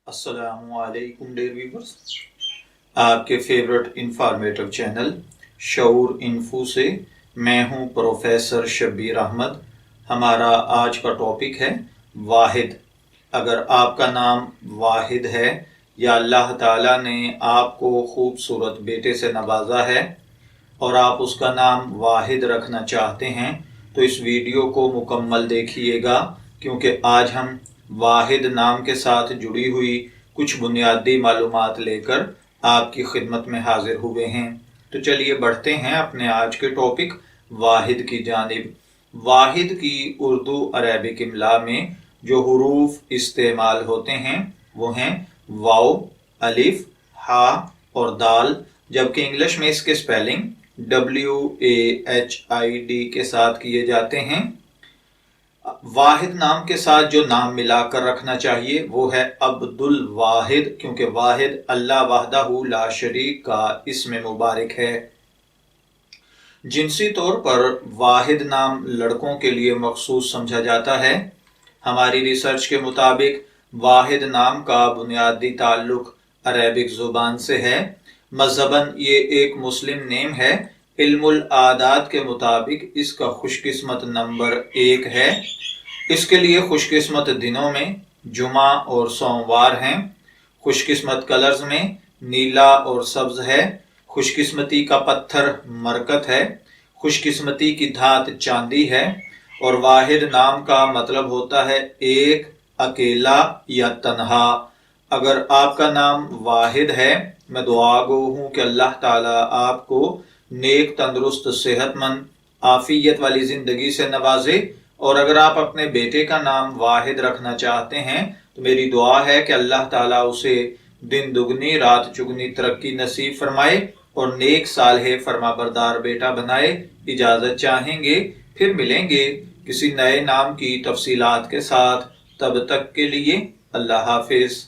अस्सलाम वालेकुम dear viewers, आपके फेवरेट इंफॉर्मेटिव चैनल शऊर इन्फो से मैं हूं प्रोफेसर शब्बीर अहमद। हमारा आज का टॉपिक है वाहिद। अगर आपका नाम वाहिद है या अल्लाह ताला ने आपको खूबसूरत बेटे से नवाजा है और आप उसका नाम वाहिद रखना चाहते हैं तो इस वीडियो को मुकम्मल देखिएगा, क्योंकि आज हम वाहिद नाम के साथ जुड़ी हुई कुछ बुनियादी मालूमात लेकर आपकी खिदमत में हाजिर हुए हैं। तो चलिए बढ़ते हैं अपने आज के टॉपिक वाहिद की जानिब। वाहिद की उर्दू अरबिक इमला में जो हुरूफ इस्तेमाल होते हैं वो हैं वाव, अलिफ, हा और दाल, जबकि इंग्लिश में इसके स्पेलिंग WAHID के साथ किए जाते हैं। वाहिद नाम के साथ जो नाम मिलाकर रखना चाहिए वो है अब्दुल वाहिद, क्योंकि वाहिद अल्लाह वहदहू ला शरीक का इस्म मुबारक है। जिनसी तौर पर वाहिद नाम लड़कों के लिए मखसूस समझा जाता है। हमारी रिसर्च के मुताबिक वाहिद नाम का बुनियादी ताल्लुक अरेबिक जुबान से है। मज़हबन ये एक मुस्लिम नेम है। इल्मुल आदात के मुताबिक इसका खुशकिस्मत नंबर 1 है। इसके लिए खुशकिस्मत दिनों में जुमा और सोमवार हैं। खुशकिस्मत कलर्स में नीला और सब्ज है। खुशकिस्मती का पत्थर मरकत है। खुशकिस्मती की धात चांदी है। और वाहिद नाम का मतलब होता है एक, अकेला या तन्हा। अगर आपका नाम वाहिद है, मैं दुआ गो हूँ कि अल्लाह ताला आपको नेक, तंदुरुस्त, सेहतमंद, आफियत वाली जिंदगी से नवाजे। और अगर आप अपने बेटे का नाम वाहिद रखना चाहते हैं तो मेरी दुआ है कि अल्लाह ताला उसे दिन दुगनी रात चुगनी तरक्की नसीब फरमाए और नेक सालेह फरमाबरदार बेटा बनाए। इजाजत चाहेंगे, फिर मिलेंगे किसी नए नाम की तफसीलात के साथ। तब तक के लिए अल्लाह हाफिज।